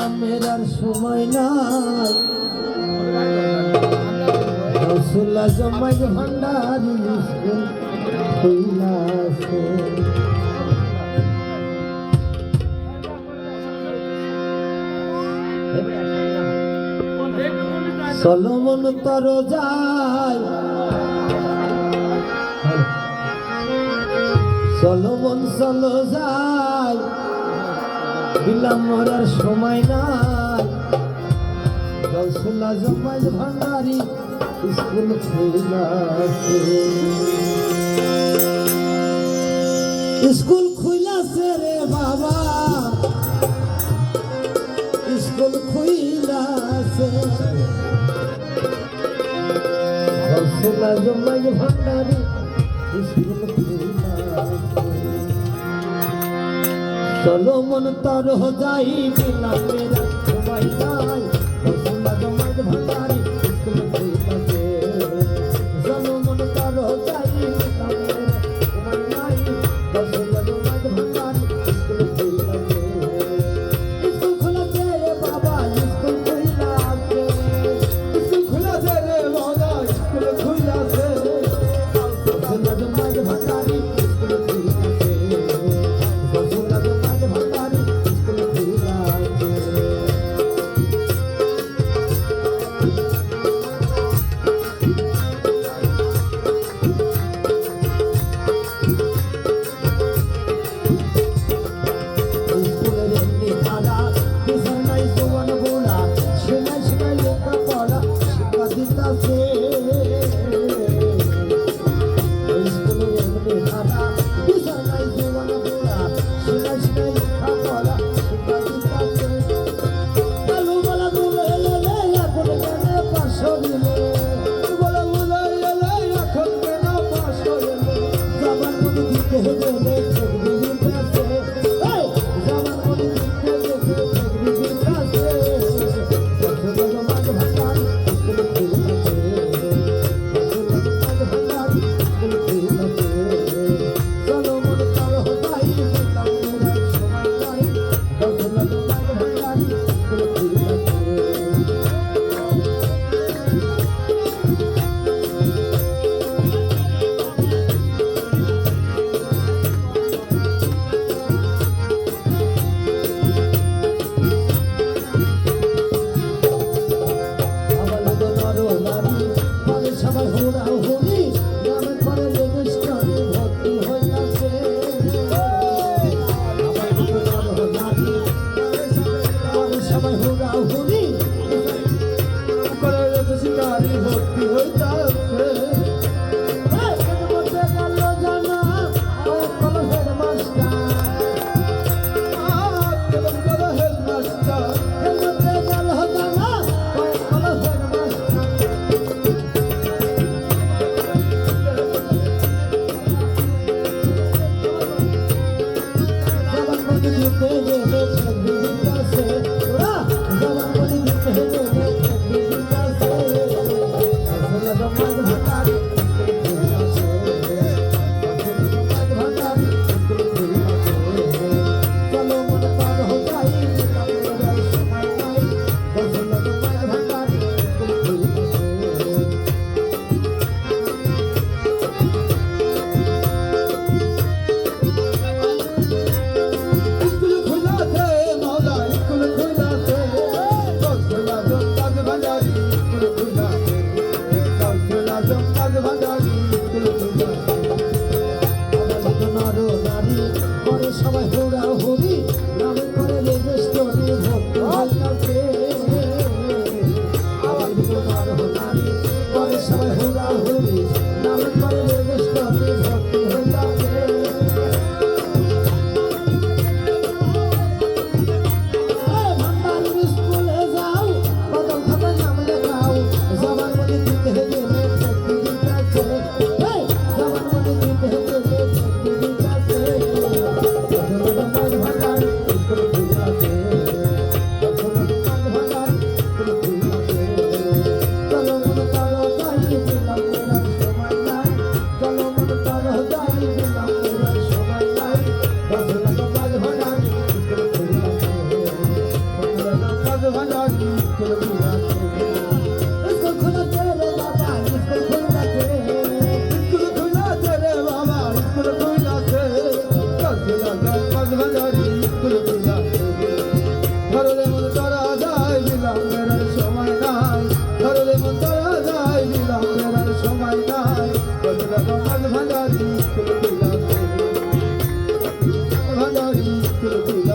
বিলামের আর সময় নাই রসুল্লাহ জমাই ভান্ডারি স্কুল খুইলাছে সলোমন তর যায় সলোমন চলো যায় বিলাম মরার সময় নাই রসুল্লাহ জমাই ভান্ডারি স্কুল খুইলাছে স্কুল খুইলাছে রে বাবা স্কুল খুইলাছে রসুল্লাহ জমাই ভান্ডারি স্কুল খুইলাছে সলোমন তর যাই বিলাম মেরা সময় নাই রসুল্লাহ জমাই ভান্ডারি স্কুল খুইলাছে সলোমন তর যাই বিলাম মেরা সময় নাই রসুল্লাহ জমাই ভান্ডারি স্কুল খুইলাছে স্কুল খুলেছে রে বাবা স্কুল খুইলাছে স্কুল খুলেছে রে বাবা স্কুল খুইলাছে রসুল্লাহ জমাই ভান্ডারি স্কুল খুইলাছে রসুল্লাহ জমাই ভান্ডারি স্কুল খুইলাছে স্কুলের এমনি ধারা পিছন নাই জোয়ান বোনা সেনাই সেনাই লেখা পড়া শিক্ষা দিতাছে স্কুলের এমনি ধারা পিছন নাই জোয়ান বোনা সেনাই সেনাই লেখা পড়া শিক্ষা দিতাছে আলু বলা বলে এলে এখন কেন পাশো দিলে বলা বলে এলে এখন কেন পাশো দিলে যাবার মনে দিতে গেলে চাকরি দিতেছে যাবার মনে দিতে গেলে চাকরি দিতেছে রসুল্লাহ জমাই ভান্ডারি স্কুল খুইলাছে রসুল্লাহ জমাই ভান্ডারি স্কুল খুইলাছে সলোমন তর যাই বিলাম মেরা সময় নাই রসুল্লাহ জমাই ভান্ডারি স্কুল খুইলাছে সবাই হোড়া হোড়ি নামে করে রেজিস্টারে ভর্তি হইতাছে সবাই হোড়া হোড়ি করে রেজিস্টারে ভর্তি হইতাছে ভান্ডারি কুল বিলাসে ধরলে মন তারা যায় বিলম্বের আর সময় নাই ধরলে মন তারা যায় বিলম্বের আর সময় নাই বদলা মাঝ ভান্ডারি কুল বিলাসে ভান্ডারি কুল বিলাসে